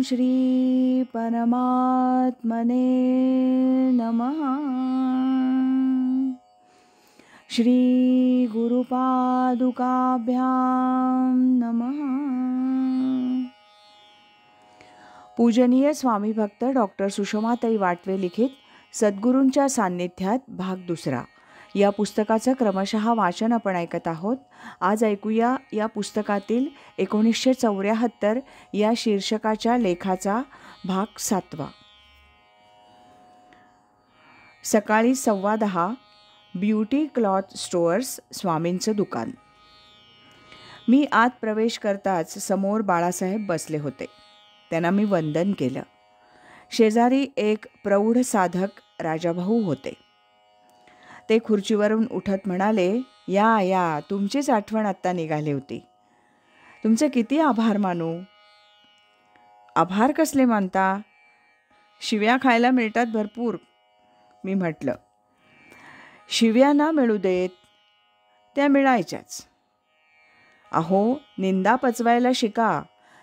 श्री परमात्मने नमः. श्री गुरुपादुकाभ्यां नमः. पूजनीय स्वामी भक्त डॉक्टर सुषमाताई वाटवे लिखित सद्गुरूंच्या सान्निध्यात भाग दुसरा या पुस्तकाचं क्रमशः वाचन आपण ऐकत आहोत. आज ऐकूया या पुस्तकातील 1974 या शीर्षकाच्या लेखाचा भाग 7. सकाळी 10:15 ब्युटी क्लॉथ स्टोअर्स, स्वामींचं दुकान. मी आत प्रवेश करताच समोर बाळासाहेब बसले होते. त्यांना मी वंदन केलं. शेजारी एक प्रौढ साधक राजाभाऊ होते. ते खुर्चीवरून उठत म्हणाले, या या, तुमचीच आठवण आत्ता निघाली होती. तुमचे किती आभार मानू. आभार कसले मानता? शिव्या खायला मिळतात भरपूर, मी म्हटलं. शिव्या ना मिळू देत, त्या मिळायच्याच. अहो, निंदा पचवायला शिका.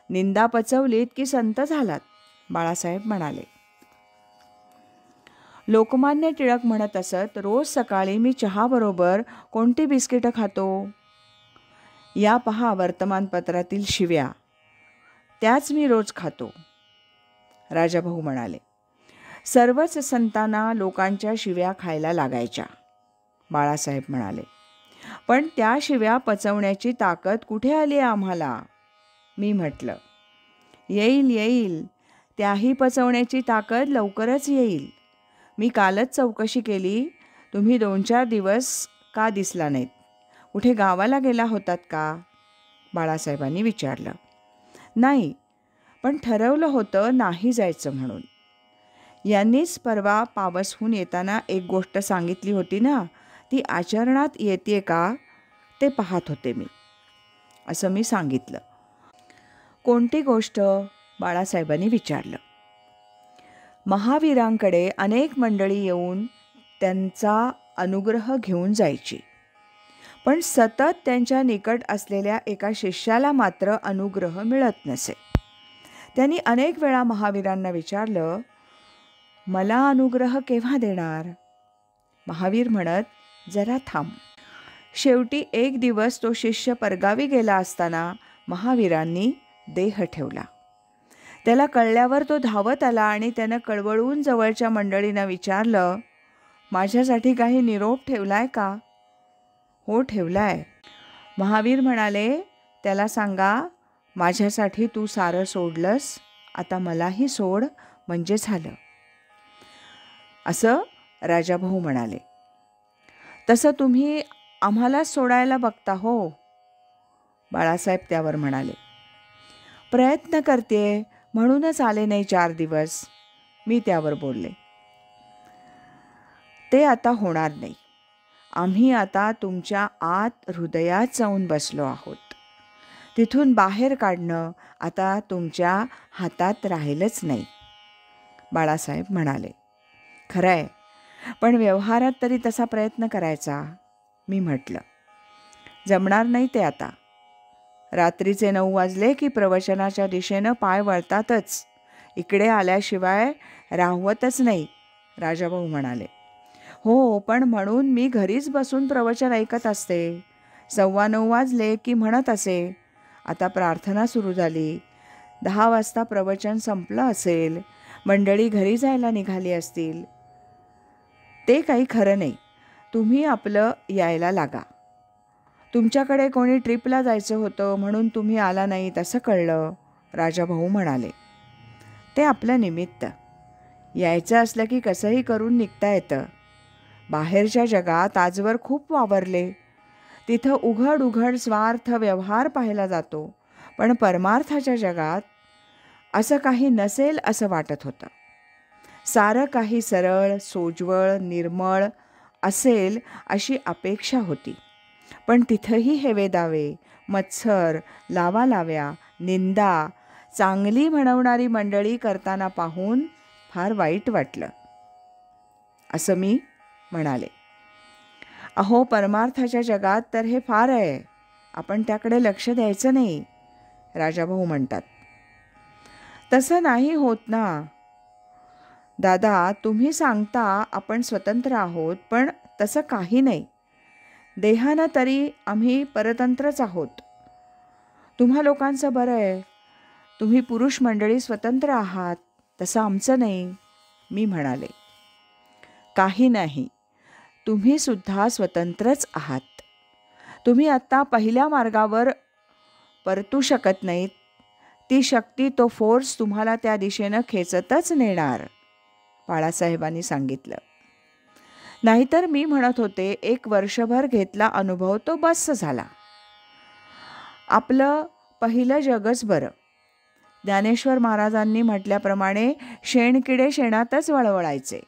निंदा पचवलीत की संत झालात, बाळासाहेब म्हणाले. लोकमान्य टिळक म्हणत असत, रोज सकाळी मी चहाबरोबर कोणती बिस्किटं खातो. या पहा वर्तमानपत्रातील शिव्या, त्याच मी रोज खातो, राजाभाऊ म्हणाले. सर्वच संतांना लोकांच्या शिव्या खायला लागायच्या, बाळासाहेब म्हणाले. पण त्या शिव्या पचवण्याची ताकद कुठे आली आम्हाला, मी म्हटलं. येईल येईल, त्याही पचवण्याची ताकद लवकरच येईल. मी कालच चौकशी केली. तुम्ही 2-4 दिवस का दिसला नाहीत? कुठे गावाला गेला होतात का, बाळासाहेबांनी विचारलं. नाही, पण ठरवलं होतं नाही जायचं म्हणून. यांनीच परवा पावसहून येताना एक गोष्ट सांगितली होती ना, ती आचरणात येते का ते पाहत होते मी, असं मी सांगितलं. कोणती गोष्ट, बाळासाहेबांनी विचारलं. महावीरांकडे अनेक मंडळी येऊन त्यांचा अनुग्रह घेऊन जायची, पण सतत त्यांच्या निकट असलेल्या एका शिष्याला मात्र अनुग्रह मिळत नसे. त्यांनी अनेक वेळा महावीरांना विचारलं, मला अनुग्रह केव्हा देणार? महावीर म्हणत, जरा थांब. शेवटी एक दिवस तो शिष्य परगावी गेला असताना महावीरांनी देह ठेवला. त्याला कळल्यावर तो धावत आला आणि त्यानं कळवळून जवळच्या मंडळींना विचारलं, माझ्यासाठी काही निरोप ठेवलाय का? हो, ठेवलाय. महावीर म्हणाले, त्याला सांगा, माझ्यासाठी तू सारं सोडलंस, आता मलाही सोड, म्हणजे झालं, असं राजाभाऊ म्हणाले. तसं तुम्ही आम्हालाच सोडायला बघता हो, बाळासाहेब त्यावर म्हणाले. प्रयत्न करतेय म्हणूनच आले नाही 4 दिवस, मी त्यावर बोलले. ते आता होणार नाही. आम्ही आता तुमच्या आत हृदयात जाऊन बसलो आहोत. तिथून बाहेर काढणं आता तुमच्या हातात राहिलंच नाही, बाळासाहेब म्हणाले. खरंय, पण व्यवहारात तरी तसा प्रयत्न करायचा, मी म्हटलं. जमणार नाही ते आता. रात्रीचे 9 वाजले की प्रवचनाच्या दिशेनं पाय वळतातच. इकडे आल्याशिवाय राहवतच नाही, राजाभाऊ म्हणाले. हो, पण म्हणून मी घरीच बसून प्रवचन ऐकत असते. 9:15 वाजले की म्हणत असे, आता प्रार्थना सुरू झाली. 10 वाजता प्रवचन संपलं असेल, मंडळी घरी जायला निघाली असतील. ते काही खरं नाही. तुम्ही आपलं यायला लागा. तुमच्याकडे कोणी ट्रिपला जायचं होतं म्हणून तुम्ही आला नाहीत असं कळलं, राजाभाऊ म्हणाले. ते आपलं निमित्त. यायचं असलं की कसंही करून निघता येतं. बाहेरच्या जगात आजवर खूप वावरले. तिथं उघड उघड स्वार्थ व्यवहार पाहिला जातो, पण परमार्थाच्या जगात असं काही नसेल असं वाटत होतं. सारं काही सरळ, सोज्वळ, निर्मळ असेल अशी अपेक्षा होती. पण तिथंही हेवेदावे, मत्सर, लावालाव्या, निंदा, चांगली म्हणवणारी मंडळी करताना पाहून फार वाईट वाटलं, असं मी म्हणाले. अहो, परमार्थाच्या जगात तर हे फार आहे, आपण त्याकडे लक्ष द्यायचं नाही, राजाभाऊ म्हणतात. तसं नाही होत ना दादा. तुम्ही सांगता आपण स्वतंत्र आहोत, पण तसं काही नाही. देहानं तरी आम्ही परतंत्रच आहोत. तुम्हा लोकांचं बरं आहे, तुम्ही पुरुष मंडळी स्वतंत्र आहात, तसं आमचं नाही. मी म्हणाले, काही नाही, तुम्ही सुद्धा स्वतंत्रच आहात. तुम्ही आत्ता पहिल्या मार्गावर परतू शकत नाहीत. ती शक्ती, तो फोर्स तुम्हाला त्या दिशेनं खेचतच नेणार, बाळासाहेबांनी सांगितलं. नाहीतर मी म्हणत होते, 1 वर्षभर घेतला अनुभव तो बस्स झाला. आपलं पहिलं जगच बरं. ज्ञानेश्वर महाराजांनी म्हटल्याप्रमाणे शेणकिडे शेणातच वळवळायचे.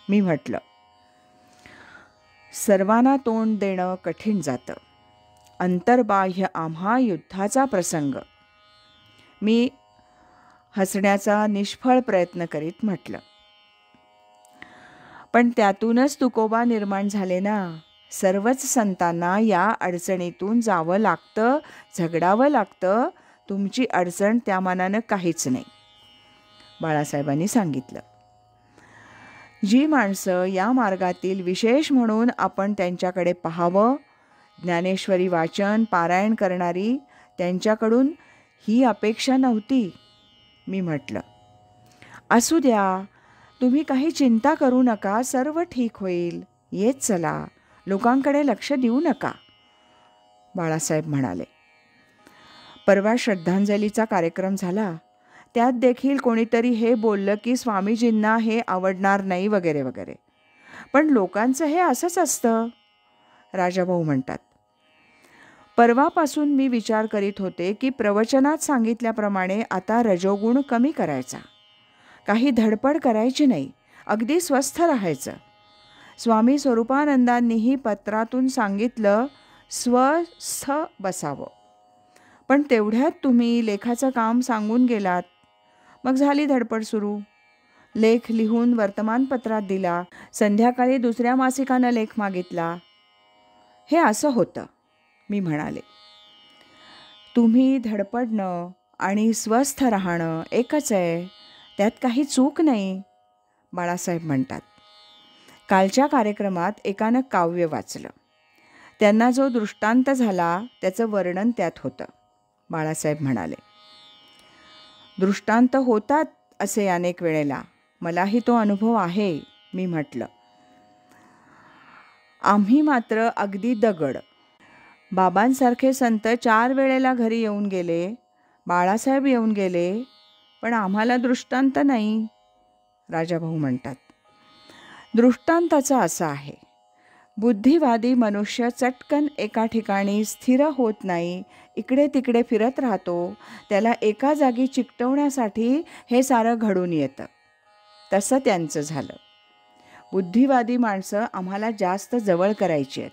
मी म्हटलं, सर्वांना तोंड देणं कठीण जातं. अंतर्बाह्य आम्हा युद्धाचा प्रसंग. मी हसण्याचा निष्फळ प्रयत्न करीत म्हटलं, पण त्यातूनच तुकोबा निर्माण झाले ना. सर्वच संतांना या अडचणीतून जावं लागतं, झगडावं लागतं. तुमची अडचण त्या मानानं काहीच नाही, बाळासाहेबांनी सांगितलं. जी माणसं या मार्गातील विशेष म्हणून आपण त्यांच्याकडे पाहावं, ज्ञानेश्वरी वाचन पारायण करणारी, त्यांच्याकडून ही अपेक्षा नव्हती. मी म्हटलं, असू द्या, तुम्ही काही चिंता करू नका, सर्व ठीक होईल. येत चला, लोकांकडे लक्ष देऊ नका, बाळासाहेब म्हणाले. परवा श्रद्धांजलीचा कार्यक्रम झाला. त्यात देखील कोणीतरी हे बोललं की स्वामीजींना हे आवडणार नाही वगैरे वगैरे. पण लोकांचं हे असंच असतं, राजाभाऊ म्हणतात. परवापासून मी विचार करीत होते की प्रवचनात सांगितल्याप्रमाणे आता रजोगुण कमी करायचा. काही धडपड करायची नाही, अगदी स्वस्थ राहायचं. स्वामी स्वरूपानंदांनीही पत्रातून सांगितलं, स्वस्थ बसावं. पण तेवढ्यात तुम्ही लेखाचं काम सांगून गेलात. मग झाली धडपड सुरू. लेख लिहून वर्तमानपत्रात दिला. संध्याकाळी दुसऱ्या मासिकानं लेख मागितला. हे असं होतं, मी म्हणाले. तुम्ही धडपडणं आणि स्वस्थ राहणं एकच आहे, त्यात काही चूक नाही, बाळासाहेब म्हणतात. कालच्या कार्यक्रमात एकानं काव्य वाचलं. त्यांना जो दृष्टांत झाला त्याचं वर्णन त्यात होतं, बाळासाहेब म्हणाले. दृष्टांत होतात असे अनेक वेळेला, मलाही तो अनुभव आहे, मी म्हटलं. आम्ही मात्र अगदी दगड. बाबांसारखे संत 4 वेळेला घरी येऊन गेले, बाळासाहेब येऊन गेले, पण आम्हाला दृष्टांत नाही, राजाभाऊ म्हणतात. दृष्टांताचा असा आहे, बुद्धिवादी मनुष्य चटकन एका ठिकाणी स्थिर होत नाही, इकडे तिकडे फिरत राहतो. त्याला एका जागी चिकटवण्यासाठी हे सारं घडून येतं. तसं त्यांचं झालं. बुद्धिवादी माणसं आम्हाला जास्त जवळ करायची आहेत.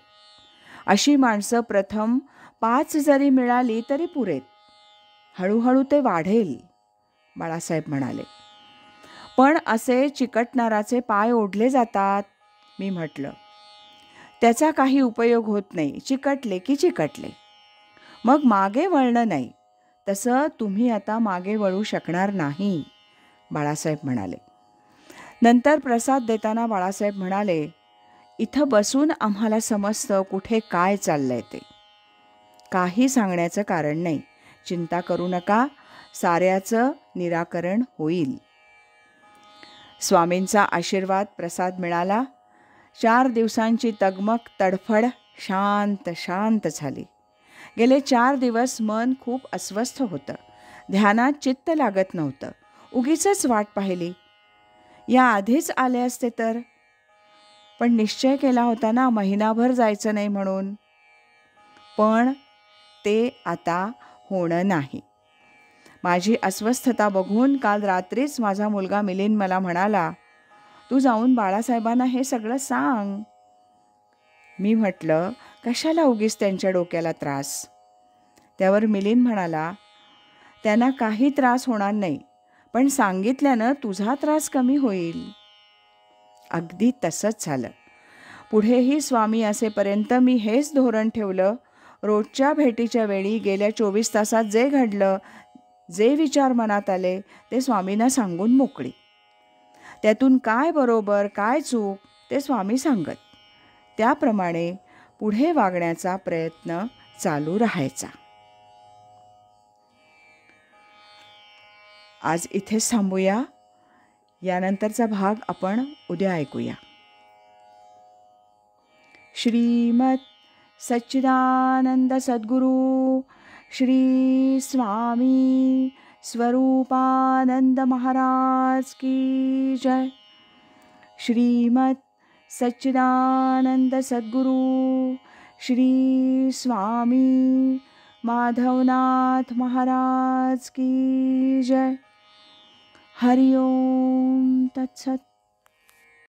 अशी माणसं प्रथम 5 जरी मिळाली तरी पुरेत. हळूहळू ते वाढेल, बाळासाहेब म्हणाले. पण असे चिकटणाराचे पाय ओढले जातात, मी म्हटलं. त्याचा काही उपयोग होत नाही, चिकटले की चिकटले, मग मागे वळणं नाही. तसं तुम्ही आता मागे वळू शकणार नाही, बाळासाहेब म्हणाले. नंतर प्रसाद देताना बाळासाहेब म्हणाले, इथं बसून आम्हाला समजतं कुठे काय चाललंय ते. काही सांगण्याचं कारण नाही, चिंता करू नका, साऱ्याचं निराकरण होईल. स्वामींचा आशीर्वाद प्रसाद मिळाला. 4 दिवसांची तगमग तडफड शांत शांत झाली. गेले 4 दिवस मन खूप अस्वस्थ होतं. ध्यानात चित्त लागत नव्हतं. उगीचच वाट पाहिली. या आधीच आले असते तर. पण निश्चय केला होता ना महिनाभर जायचं नाही म्हणून. पण ते आता होणं नाही. माझी अस्वस्थता बघून काल रात्रीच माझा मुलगा मिलिंद मला म्हणाला, तू जाऊन बाळासाहेबांना हे सगळं सांग. मी म्हटलं, कशाला उगीच त्यांच्या डोक्याला त्रास. त्यावर मिलिंद म्हणाला, त्यांना काही त्रास होणार नाही, पण सांगितल्यानं तुझा त्रास कमी होईल. अगदी तसंच झालं. पुढेही स्वामी असेपर्यंत मी हेच धोरण ठेवलं. रोजच्या भेटीच्या वेळी गेल्या 24 तासात जे घडलं, जे विचार मनात आले ते स्वामींना सांगून मोकळी. त्यातून काय बरोबर काय चूक ते स्वामी सांगत. त्याप्रमाणे पुढे वागण्याचा प्रयत्न चालू राहायचा. आज इथेच थांबूया. यानंतरचा भाग आपण उद्या ऐकूया. श्रीमत सच्चिदानंद सद्गुरु श्री स्वामी स्वरूपानंद महाराज की जय. श्रीमत सच्चिदानंद सद्गुरु श्री स्वामी माधवनाथ महाराज की जय. हरि ओम तत्सत.